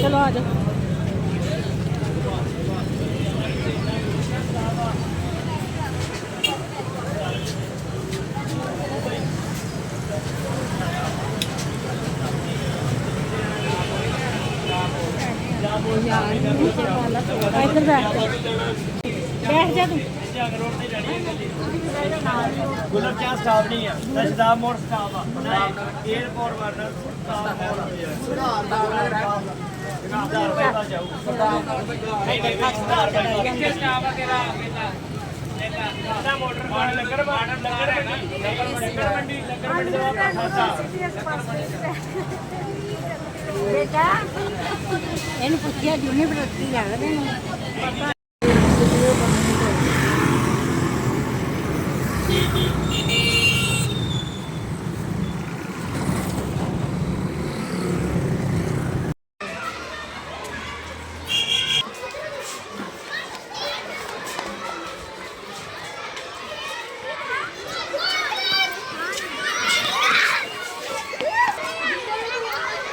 चलो आ जाओ। इधर बैठ जा तू। गुलर क्या स्टाफ नहीं है, दशदाब मोड़ स्टाफ है, एयरपोर्ट वाला स्टाफ है। बेटा इन पुछिया जूनी बरती लगते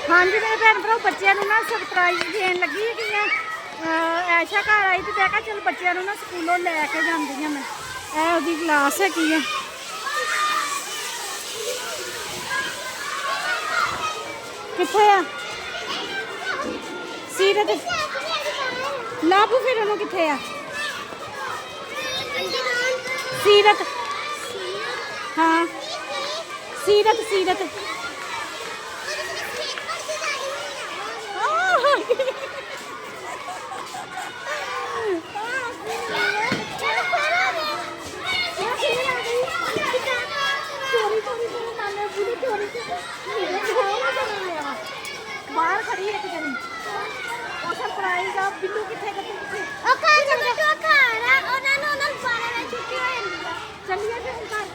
हाँ जी मेरे भैन भरा बच्चों ना सरप्राइज देन लगी है कि ऐशा घर आई तो मैं चल बच्चों ना स्कूलों लैके जाती मैं उसकी क्लास है की है कितने आ सीरत लाभ फिर उन्होंने कितने आ सीरत हाँ सीरत सीरत बाहर खड़ी है जनी और सरप्राइज आप बिल्लू किथे करते ओ खा जंगे तो खाना ओना नो ना 12 में छुट्टी हो जाती है चलिए फिर घर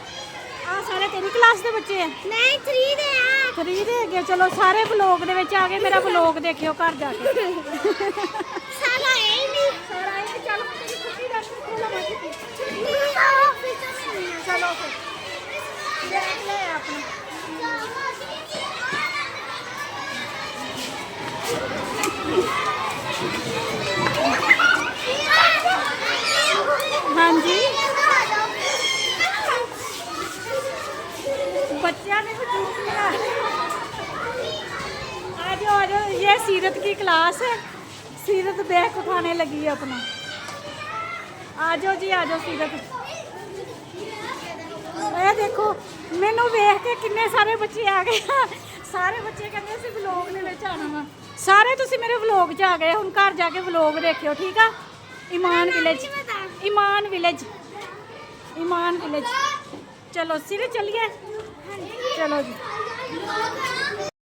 आ सारे तेरी क्लास के बच्चे हैं नहीं 3 दे आ 3 दे गए चलो सारे व्लॉग दे विच आ गए मेरा व्लॉग देखियो घर जाके सारा है नहीं चलो तेरी छुट्टी दा स्कूल में छुट्टी चलो फिर देख ले अपने हाँ जी बच्चा ने तो चूक लिया आ जाओ ये सीरत की क्लास है सीरत बैग उठाने लगी है अपना आ जाओ जी आ जाओ सीरत ये देखो मैनू वेख के किन्ने सारे बच्चे आ गए सारे बच्चे कहते असीं व्लॉग दे विच आना वा सारे तुसीं मेरे व्लॉग च आ गए हुण घर जाके व्लॉग देखियो ठीक है ईमान विलेज चलो सिर चलिए चलो जी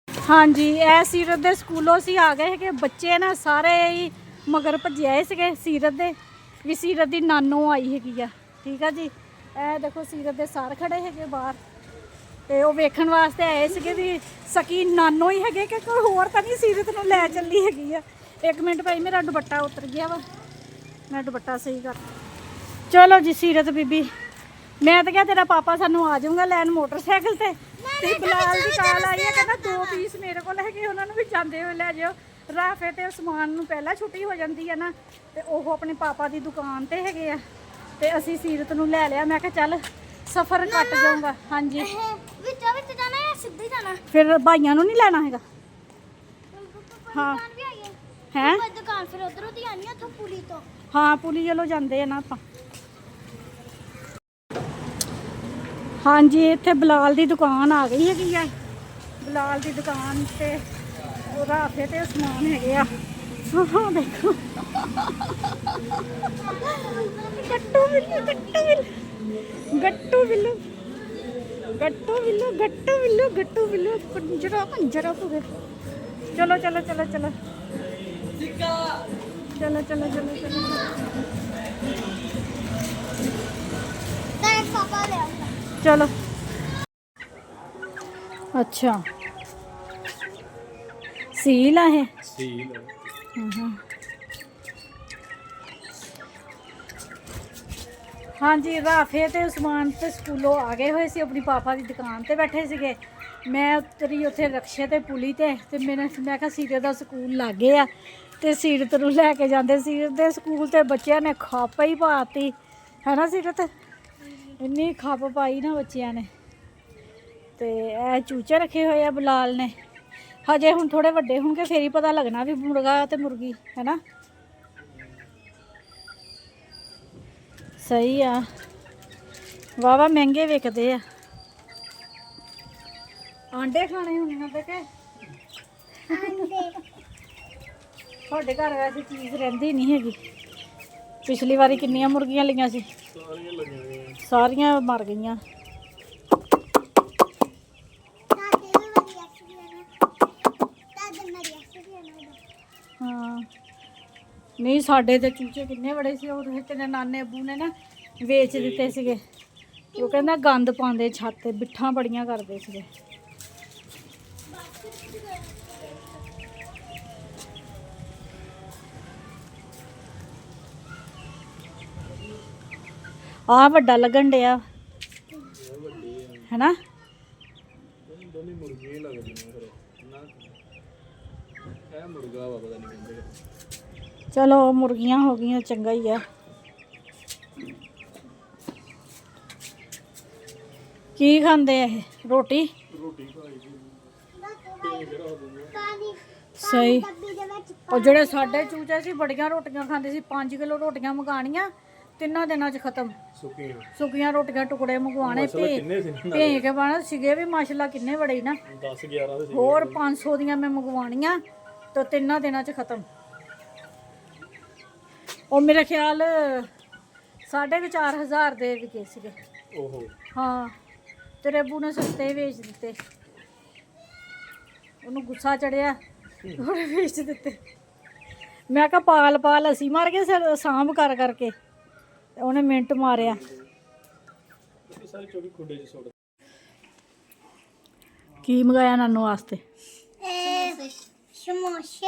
हाँ जी ए सीरत दे स्कूलों से आ गए कि बच्चे ना सारे ही मगर भजे आए थे सीरत दे भी सीरत दी नानो आई हैगी ठीक है जी ए देखो सीरत दे सर खड़े है बाहर तो वह वेखण वास्ते आए थे भी सकी नानो ही है कि कोई होर तो नहीं सीरत नूं लै चली हैगी आ एक मिनट भाई मेरा दुपट्टा उतर गया वा मैं दुपट्टा सही कर चलो जी सीरत बीबी मैं तो क्या तेरा पापा सानू आ जाऊंगा लैन मोटरसाइकिल से बिलाल की कॉल आई है कहना 2 पीस मेरे को है उन्होंने भी जाते हुए लै जाओ राफे तो समान नूं पहला छुट्टी हो जाती है ना तो वह अपने पापा की दुकान पर है तो असी सीरत नूं लै लिया मैं कहा चल सफ़र कट जाऊंगा हाँ जी फिर भाइयों नहीं लेना है हाँ है हाँ पुली चलो जाते हैं ना आप हाँ जी इत्थे बिलाल की दुकान आ गई है बिलाल की दुकान से ਰਾਫੇ ਤੇ ਸਮਾਨ ਹੈਗੇ ਆ। ਹਾਂ ਦੇਖੋ ਗੱਟੂ ਬਿੱਲੂ ਗੱਟੂ ਬਿੱਲੂ ਗੱਟੂ ਬਿੱਲੂ ਗੱਟੂ ਬਿੱਲੂ ਗੱਟੂ ਬਿੱਲੂ ਗੱਟੂ ਬਿੱਲੂ ਪੰਜਰਾ ਪੰਜਰਾ ਹੋ ਗਿਆ। ਚਲੋ ਚਲੋ ਚਲੋ ਚਲੋ ਚਲੋ ਚਲੋ ਚਲੋ ਚਲੋ ਪਾਪਾ ਲੈ ਚਲੋ। ਅੱਛਾ ਸੀਲ ਆ ਇਹ। ਸੀਲ ਹਾਂਜੀ ਰਾਫੇ ਤੇ ਉਸਮਾਨ ਤੇ ਸਕੂਲੋਂ ਆ ਗਏ ਹੋਏ ਸੀ, ਆਪਣੀ ਪਾਪਾ ਦੀ ਦੁਕਾਨ ਤੇ ਬੈਠੇ ਸੀਗੇ। ਮੈਂ ਉਤਰੀ ਉੱਥੇ ਰਕਸ਼ੇ ਤੇ ਪੁਲੀ ਤੇ ਮੈਂ ਕਿਹਾ ਸੀਰਤ ਦਾ ਸਕੂਲ ਲਾਗੇ ਆ ਤੇ ਸੀਰਤ ਨੂੰ ਲੈ ਕੇ ਜਾਂਦੇ। ਸੀਰਤ ਦੇ ਸਕੂਲ ਤੇ ਬੱਚਿਆਂ ਨੇ ਖੱਪ ਹੀ ਪਾਤੀ ਹੈ ਨਾ ਸੀਰਤ, ਇੰਨੀ ਖੱਪ ਪਾਈ ਨਾ ਬੱਚਿਆਂ ਨੇ। ਤੇ ਇਹ ਚੂਚੇ ਰੱਖੇ ਹੋਏ ਆ ਬਲਾਲ ਨੇ, ਹਜੇ ਹੁਣ ਥੋੜੇ ਵੱਡੇ ਹੋਣਗੇ ਫੇਰ ਹੀ ਪਤਾ ਲੱਗਣਾ ਵੀ ਮੁਰਗਾ ਤੇ ਮੁਰਗੀ ਹੈ ਨਾ। ਸਹੀ ਆ, ਵਾਵਾ ਮਹਿੰਗੇ ਵਿਕਦੇ ਆ। ਆਂਡੇ ਖਾਣੇ ਹੁੰਦੇ ਤੇ ਕਿ ਤੁਹਾਡੇ ਘਰ ਵੈਸੇ ਚੀਜ਼ ਰਹਿੰਦੀ ਨਹੀਂ ਹੈਗੀ। ਪਿਛਲੀ ਵਾਰੀ ਕਿੰਨੀਆਂ ਮੁਰਗੀਆਂ ਲਈਆਂ ਸੀ, ਸਾਰੀਆਂ ਮਰ ਗਈਆਂ। ਹਾਂ ਨਹੀਂ ਸਾਡੇ ਤੇ ਚੂਚੇ ਕਿੰਨੇ ਬੜੇ ਸੀ, ਉਹ ਤੇਰੇ ਨਾਨੇ ਅੱਬੂ ਨੇ ਨਾ ਵੇਚ ਦਿੱਤੇ ਸੀਗੇ। ਉਹ ਕਹਿੰਦਾ ਗੰਦ ਪਾਉਂਦੇ ਛੱਤ ਤੇ, ਬਿੱਠਾਂ ਬੜੀਆਂ ਕਰਦੇ ਸੀਗੇ। ਆ ਵੱਡਾ ਲੱਗਣ ਡਿਆ ਹੈਨਾ। ਚਲੋ ਮੁਰਗੀਆਂ ਹੋ ਗਈਆਂ, ਚੰਗਾ ਹੀ ਆ। ਕੀ ਖਾਂਦੇ ਆ ਇਹ? ਰੋਟੀ ਸਹੀ। ਉਹ ਜਿਹੜੇ ਸਾਡੇ ਚੂਚੇ ਸੀ ਬੜੀਆਂ ਰੋਟੀਆਂ ਖਾਂਦੇ ਸੀ, 5 ਕਿਲੋ ਰੋਟੀਆਂ ਮੰਗਾਣੀਆਂ 3 ਦਿਨਾਂ 'ਚ ਖਤਮ। ਸੁੱਕੀਆਂ ਰੋਟੀਆਂ ਟੁਕੜੇ ਮੰਗਵਾਣੇ ਭੇ ਕੇ ਪਾਣਾ ਸੀਗੇ ਵੀ ਮਾਸ਼ਾਅੱਲਾ ਕਿੰਨੇ ਬੜੇ ਨਾ 10 11 ਹੋਰ 500 ਦੀਆਂ ਮੈਂ ਮੰਗਵਾਣੀਆਂ ਤਾਂ 3 ਦਿਨਾਂ 'ਚ ਖਤਮ। ਉਹ ਮੇਰੇ ਖਿਆਲ 4,500 ਦੇ ਵਿਕੇ ਸੀਗੇ। ਓਹੋ ਹਾਂ, ਤੇਰੇ ਅੱਬੂ ਨੇ ਸਸਤੇ ਵੇਚ ਦਿੱਤੇ, ਉਹਨੂੰ ਗੁੱਸਾ ਚੜਿਆ ਉਹਨੇ ਵੇਚ ਦਿੱਤੇ। ਮੈਂ ਕਿਹਾ ਪਾਲ ਪਾਲ ਅਸੀਂ ਮਰ ਗਏ ਸਰ ਸਾਂਭ ਕਰ ਕਰਕੇ, ਉਹਨੇ ਮਿੰਟ ਮਾਰਿਆ। ਕੀ ਮੰਗਾਇਆ ਨਾਨੂ ਵਾਸਤੇ? ਸਮੋਸੇ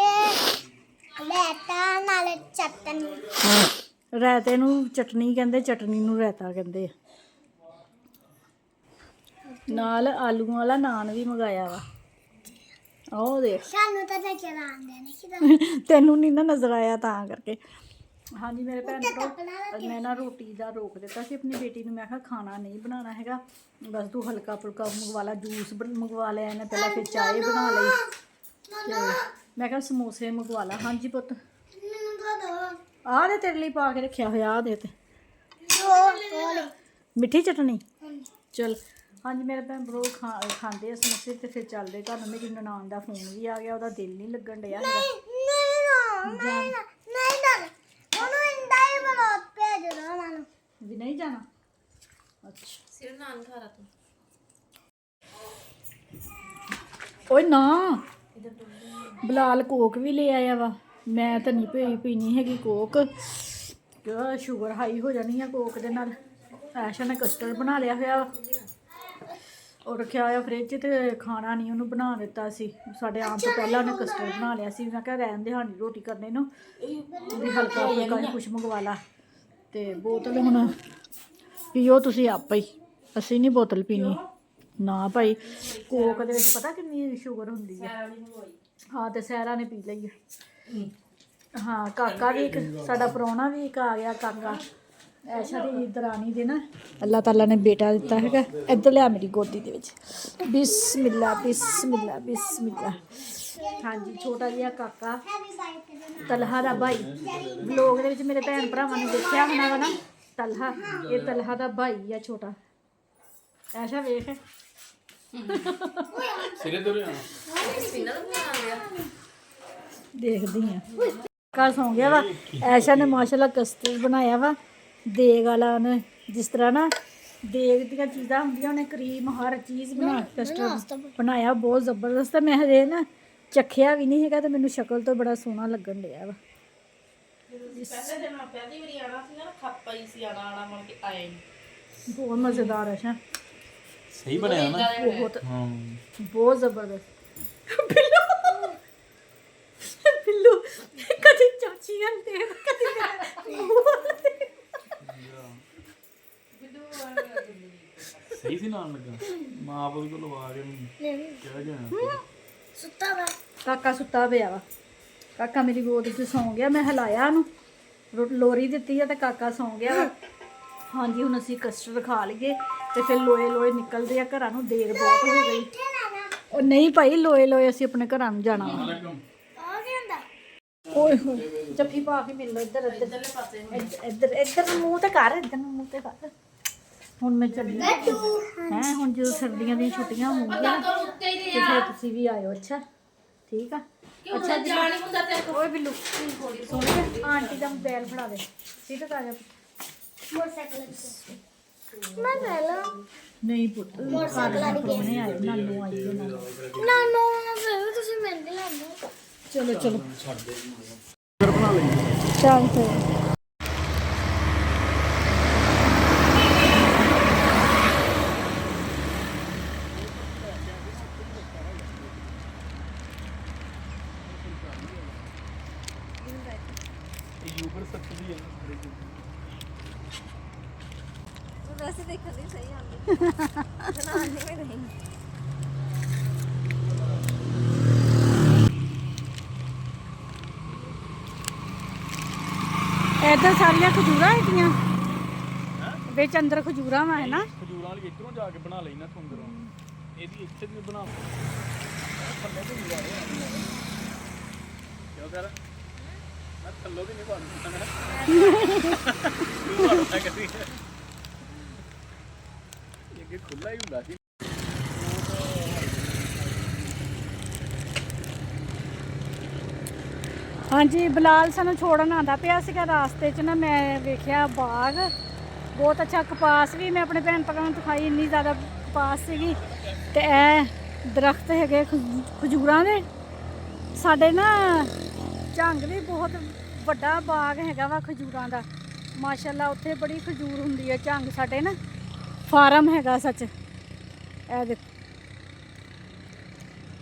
ਰਾਇਤਾ ਨਾਲ ਚਟਨੀ। ਰਾਇਤੇ ਨੂੰ ਚਟਨੀ ਕਹਿੰਦੇ, ਚਟਨੀ ਨੂੰ ਰਾਇਤਾ ਕਹਿੰਦੇ ਆ। ਨਾਲ ਆਲੂਆਂ ਵਾਲਾ ਨਾਨ ਵੀ ਮੰਗਾਇਆ ਵਾ। ਉਹ ਦੇਖ ਸਾਨੂੰ ਤਾਂ ਨਜ਼ਰ ਆਉਂਦੇ ਨਹੀਂ, ਤੈਨੂੰ ਨਹੀਂ ਨਾ ਨਜ਼ਰ ਆਇਆ ਤਾਂ ਕਰਕੇ। ਹਾਂਜੀ ਮੇਰੇ ਭੈਣ ਭਰਾ, ਮੈਂ ਨਾ ਰੋਟੀ ਦਾ ਰੋਕ ਦਿੱਤਾ ਸੀ ਆਪਣੀ ਬੇਟੀ ਨੂੰ। ਮੈਂ ਕਿਹਾ ਖਾਣਾ ਨਹੀਂ ਬਣਾਉਣਾ ਹੈਗਾ, ਬਸ ਤੂੰ ਹਲਕਾ ਫੁਲਕਾ ਮੰਗਵਾ ਲਾ, ਜੂਸ ਮੰਗਵਾ ਲਿਆ ਇਹਨੇ ਪਹਿਲਾਂ, ਫਿਰ ਚਾਹ ਬਣਾ ਲਈ ਤੇ ਮੈਂ ਕਿਹਾ ਸਮੋਸੇ ਮੰਗਵਾ ਲਾ। ਹਾਂਜੀ ਪੁੱਤ ਆਹ ਦੇ ਤੇਰੇ ਲਈ ਪਾ ਕੇ ਰੱਖਿਆ ਹੋਇਆ, ਆਹ ਦੇ ਤੇ ਮਿੱਠੀ ਚਟਨੀ। ਚਲ ਹਾਂਜੀ ਮੇਰੇ ਭੈਣ ਭਰਾ ਖਾਂਦੇ ਆ ਸਮੋਸੇ ਤੇ ਫਿਰ ਚੱਲਦੇ ਘਰ ਨੂੰ। ਮੇਰੀ ਨਨਾਣ ਦਾ ਫੋਨ ਵੀ ਆ ਗਿਆ, ਉਹਦਾ ਦਿਲ ਨਹੀਂ ਲੱਗਣ ਡਿਆ ਹੈਗਾ। ਵੀ ਨਹੀਂ ਜਾਣਾ। ਅੱਛਾ ਸਿਰ ਨਾਨ ਖਾ ਰਾ ਤੂੰ। ਓਏ ਨਾ ਬਲਾਲ ਕੋਕ ਵੀ ਲੈ ਆਇਆ ਵਾ। ਮੈਂ ਤਾਂ ਨਹੀਂ ਪੀਣੀ ਹੈਗੀ ਕੋਕ, ਸ਼ੂਗਰ ਹਾਈ ਹੋ ਜਾਣੀ ਆ ਕੋਕ ਦੇ ਨਾਲ। ਐਸ਼ਾ ਨੇ ਕਸਟਰਡ ਬਣਾ ਲਿਆ ਹੋਇਆ ਵਾ, ਉਹ ਰੱਖਿਆ ਹੋਇਆ ਫਰਿੱਜ ਤੇ ਖਾਣਾ ਨਹੀਂ ਉਹਨੂੰ ਬਣਾ ਦਿੱਤਾ ਸੀ। ਸਾਡੇ ਆਉਣ ਤੋਂ ਪਹਿਲਾਂ ਉਹਨੇ ਕਸਟਰਡ ਬਣਾ ਲਿਆ ਸੀ। ਮੈਂ ਕਿਹਾ ਰਹਿਣ ਦੇ ਹਾਨੀ ਰੋਟੀ ਕਰਨੇ ਨੂੰ, ਵੀ ਹਲਕਾ ਫੁਲਕਾ ਹੀ ਕੁਛ ਮੰਗਵਾ ਲਾ। ਤੇ ਬੋਤਲ ਹੁਣ ਪੀਓ ਤੁਸੀਂ ਆਪੇ ਹੀ, ਅਸੀਂ ਨਹੀਂ ਬੋਤਲ ਪੀਣੀ ਨਾ ਭਾਈ। ਕੋਕ ਦੇ ਵਿੱਚ ਪਤਾ ਕਿੰਨੀ ਸ਼ੂਗਰ ਹੁੰਦੀ ਹੈ। ਹਾਂ ਤੇ ਸਹਿਰਾ ਨੇ ਪੀ ਲਈ ਹੈ। ਹਾਂ ਕਾਕਾ ਵੀ ਇੱਕ ਸਾਡਾ ਪ੍ਰਾਹੁਣਾ ਵੀ ਇੱਕ ਆ ਗਿਆ, ਕਾਕਾ ਐਸ਼ਾ ਦੀ ਦਰਾਣੀ ਦੇ ਨਾ ਅੱਲਾਹ ਤਾਲਾ ਨੇ ਬੇਟਾ ਦਿੱਤਾ ਹੈਗਾ। ਇੱਧਰ ਲਿਆ ਮੇਰੀ ਗੋਦੀ ਦੇ ਵਿੱਚ, ਬਿਸਮਿਲ੍ਲਾ ਬਿਸਮਿਲ੍ਲਾ ਬਿਸਮਿਲ੍ਲਾ। ਹਾਂਜੀ ਛੋਟਾ ਜਿਹਾ ਕਾਕਾ ਤਲਹਾ ਦਾ ਭਾਈ, ਵਲੋਗ ਦੇ ਵਿੱਚ ਮੇਰੇ ਭੈਣ ਭਰਾਵਾਂ ਨੇ ਦੇਖਿਆ ਹੋਣਾ ਵਾ ਨਾ ਤਲਹਾ, ਇਹ ਤਲਹਾ ਦਾ ਭਾਈ ਆ ਛੋਟਾ। ਐਸ਼ਾ ਵੇਖ ਸਿਰੇ ਤੋਂ ਲਿਆ ਦੇਖਦੀ ਆ ਘਰ ਸੌਂ ਗਿਆ ਵਾ। ਐਸ਼ਾ ਨੇ ਮਾਸ਼ਾਅੱਲਾ ਕਸਟਰਡ ਬਣਾਇਆ ਵਾ ਦੇਗ ਵਾਲਾ। ਉਹਨੇ ਜਿਸ ਤਰ੍ਹਾਂ ਨਾ ਦੇਗ ਦੀਆਂ ਚੀਜ਼ਾਂ ਹੁੰਦੀਆਂ ਉਹਨੇ ਕਰੀਮ ਹਰ ਚੀਜ਼ ਬਣਾ ਕੇ ਕਸਟਰਡ ਬਣਾਇਆ। ਬਹੁਤ ਜ਼ਬਰਦਸਤ। ਮੈਂ ਹਜੇ ਨਾ ਚੱਖਿਆ ਵੀ ਨਹੀਂ ਹੈਗਾ ਤੇ ਮੈਨੂੰ ਸ਼ਕਲ ਤੋਂ ਬੜਾ ਸੋਹਣਾ ਲੱਗਣ ਡਿਆ ਵਾ। ਪਹਿਲੇ ਦਿਨ ਮੈਂ ਪਹਿਲੀ ਵਾਰੀ ਆਣਾ ਸੀ ਨਾ ਖੱਪਾ ਹੀ ਸੀ ਆਣਾ ਮੁੜ ਕੇ ਆਏ ਨਹੀਂ। ਬਹੁਤ ਮਜ਼ੇਦਾਰ ਹੈ ਸ਼ਾ। ਸਹੀ ਬਣਿਆ ਨਾ ਬਹੁਤ ਹਾਂ ਬਹੁਤ ਜ਼ਬਰਦਸਤ। ਬਿੱਲੂ ਕਦੀ ਚਾਚੀ ਨਾਲ ਤੇ ਕਦੀ ਸਹੀ ਸੀ ਨਾਲ ਲੱਗਾ ਮਾਂ ਬੋਲ ਕੋ ਲਵਾ ਕੇ ਕਿਹਾ ਗਿਆ ਸੁੱਤਾ ਵਾ ਕਾਕਾ ਸੁੱਤਾ ਪਿਆ ਵਾ। ਕਾਕਾ ਮੇਰੀ ਗੋਦ 'ਚ ਸੌਂ ਗਿਆ। ਮੈਂ ਹਿਲਾਇਆ ਉਹਨੂੰ ਲੋਰੀ ਦਿੱਤੀ ਆ ਤੇ ਕਾਕਾ ਸੌਂ ਗਿਆ ਵਾ। ਹਾਂਜੀ ਹੁਣ ਅਸੀਂ ਕਸਟਰਡ ਖਾ ਲਈਏ ਤੇ ਫਿਰ ਲੋਏ ਲੋਏ ਨਿਕਲਦੇ ਆ ਘਰਾਂ ਨੂੰ। ਦੇਰ ਬਹੁਤ ਹੋ ਗਈ। ਉਹ ਨਹੀਂ ਭਾਈ ਲੋਏ ਲੋਏ ਅਸੀਂ ਆਪਣੇ ਘਰਾਂ ਨੂੰ ਜਾਣਾ ਵਾ। ਆ ਕੀ ਹੁੰਦਾ ਓਏ ਹੋਏ ਜੱਫੀ ਪਾ ਕੇ ਮਿਲ ਲੋ ਇੱਧਰ ਇੱਧਰ ਇੱਧਰ ਇੱਧਰ ਮੂੰਹ ਤੇ ਕਰ। ਇੱਧਰ ਨੂੰ ਮੂੰਹ ਤੇ ਕਰ। ਹੁਣ ਮੈਂ ਚੱਲੀ ਹੈ ਹੁਣ ਜਦੋਂ ਸਰਦੀਆਂ ਦੀਆਂ ਛੁੱਟੀਆਂ ਹੋਣਗੀਆਂ ਤੇ ਫਿਰ ਤੁਸੀਂ ਵੀ ਆਇਓ। ਅੱਛਾ ਠੀਕ ਆ। ਅੱਛਾ ਜੀ ਓਏ ਬਿੱਲੂ ਸੁਣ ਕੇ ਆਂਟੀ ਦਾ ਮੋਬਾਈਲ ਫੜਾ ਦੇ। ਠੀਕ ਆ ਜਾ ਮੋਟਰਸਾਈਕਲ ਮੈਂ ਲੈ ਲਾ ਨਹੀਂ ਪੁੱਤ ਮੋਟਰਸਾਈਕਲ ਪਰੋਣੇ ਆਏ ਨਾਨੂ ਆਈ ਹੈ ਨਾਨੂ। ਨਾ ਨਾ ਫਿਰ ਤੁਸੀਂ ਮਹਿੰਦੀ ਲਾਉਂਦੇ ਚਲੋ ਚਲੋ ਫਿਰ ਬਣਾ ਲਈ ਚੱਲ ਫਿਰ ਯੂਬਰ ਸਕਦੀ ਹੈ ਵੈਸੇ ਦੇਖਣ ਦੀ ਸਹੀ ਆਉਂਦੀ ਜਨਾਨੀ ਵੀ ਨਹੀਂ ਇੱਧਰ ਸਾਰੀਆਂ ਖਜੂਰਾਂ ਹੈਗੀਆਂ ਵਿੱਚ ਅੰਦਰ ਖਜੂਰਾਂ ਵਾ ਹੈ ਨਾ। ਖਜੂਰਾਂ ਵਾਲੀ ਇੱਧਰੋਂ ਜਾ ਕੇ ਬਣਾ ਲਈ ਨਾ ਸੁੰਦਰੋਂ ਇਹਦੀ ਇੱਥੇ ਵੀ ਬਣਾ ਥੱਲੇ ਤੋਂ ਨਹੀਂ ਆ ਕਿਉਂ ਕਰ ਮੈਂ ਥੱਲੋਂ ਦੀ ਨਹੀਂ ਬਣਦਾ ਤੂੰ ਬਣਦਾ ਕਦੀ ਇਹ ਕਿ ਖੁੱਲਾ ਹੀ ਹੁੰਦਾ ਸੀ। ਹਾਂਜੀ ਬਲਾਲ ਸਾਨੂੰ ਛੋੜਨ ਆਂਦਾ ਪਿਆ ਸੀਗਾ ਰਾਸਤੇ 'ਚ ਨਾ। ਮੈਂ ਵੇਖਿਆ ਬਾਗ ਬਹੁਤ ਅੱਛਾ। ਕਪਾਸ ਵੀ ਮੈਂ ਆਪਣੇ ਭੈਣ ਭਰਾਵਾਂ ਨੂੰ ਦਿਖਾਈ। ਇੰਨੀ ਜ਼ਿਆਦਾ ਕਪਾਸ ਸੀਗੀ ਤੇ ਇਹ ਦਰਖਤ ਹੈਗੇ ਖਜੂਰਾਂ ਦੇ। ਸਾਡੇ ਨਾ ਝੰਗ ਵੀ ਬਹੁਤ ਵੱਡਾ ਬਾਗ ਹੈਗਾ ਵਾ ਖਜੂਰਾਂ ਦਾ ਮਾਸ਼ਾਅੱਲਾ। ਉੱਥੇ ਬੜੀ ਖਜੂਰ ਹੁੰਦੀ ਹੈ ਝੰਗ। ਸਾਡੇ ਨਾ ਫਾਰਮ ਹੈਗਾ ਸੱਚ। ਇਹ ਦੇਖੋ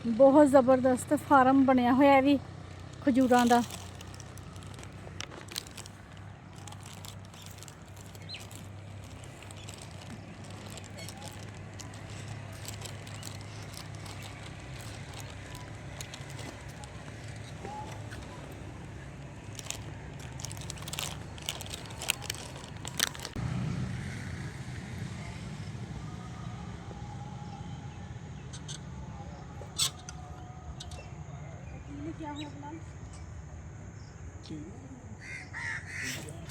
ਬਹੁਤ ਜ਼ਬਰਦਸਤ ਫਾਰਮ ਬਣਿਆ ਹੋਇਆ ਵੀ ਖਜੂਰਾਂ ਦਾ।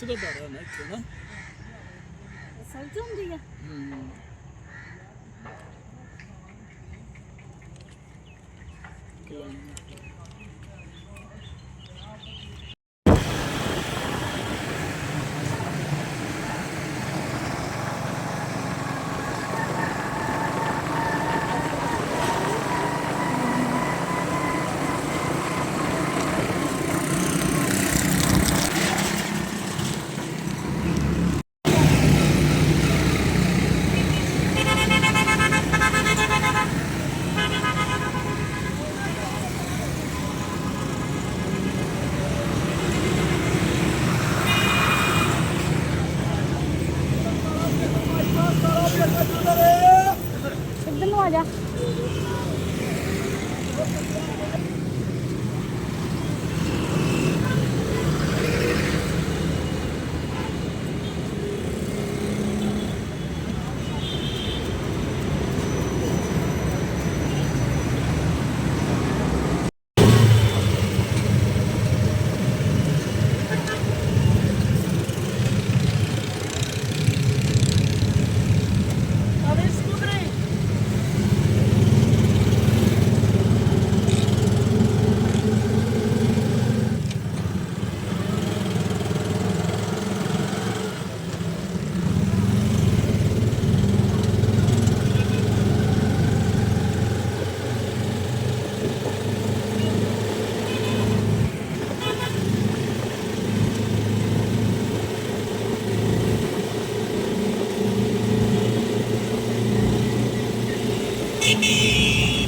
ਚਲੋ ਬਾਰਾ ਨਾ ਇੱਥੇ ਨਾ ਸਬਜ਼ ਹੁੰਦੀ ਆ। हाँ